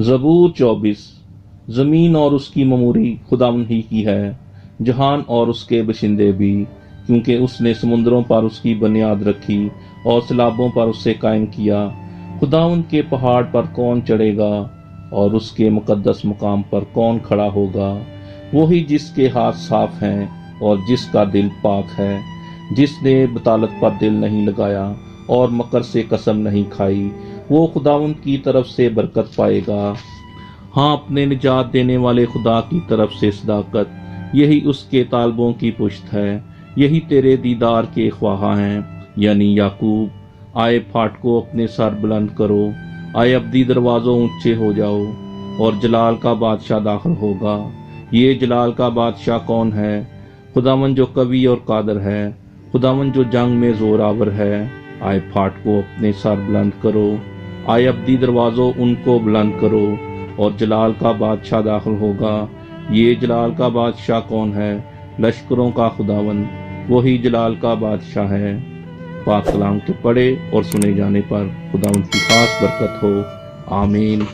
ज़बूर 24। ज़मीन और उसकी ममूरी खुदावंद ही की है, जहान और उसके बशिंदे भी, क्योंकि उसने समुद्रों पर उसकी बुनियाद रखी और सैलाबों पर उसे कायम किया। खुदावंद के पहाड़ पर कौन चढ़ेगा और उसके मुकद्दस मकाम पर कौन खड़ा होगा? वही जिसके हाथ साफ हैं और जिसका दिल पाक है, जिसने बतालत पर दिल नहीं लगाया और मकर से कसम नहीं खाई, वो खुदावंद की तरफ से बरकत पाएगा। हाँ, अपने निजात देने वाले खुदा की तरफ से सदाकत, यही उसके तालबों की पुश्त है। यही तेरे दीदार के ख्वाहा हैं, यानी याकूब। आए फाटको अपने सर बुलंद करो, आए अब्दी दरवाज़ों ऊंचे हो जाओ, और जलाल का बादशाह दाखिल होगा। ये जलाल का बादशाह कौन है? खुदावन जो कवि और कादर है, खुदावन जो जंग में जोरावर है। आए फाटको अपने सर बुलंद करो, आए अब्दी दरवाज़ों उनको बुलंद करो, और जलाल का बादशाह दाखिल होगा। ये जलाल का बादशाह कौन है? लश्करों का खुदावन, वही जलाल का बादशाह है। पाक कलाम के पढ़े और सुने जाने पर खुदावंद की खास बरकत हो। आमीन।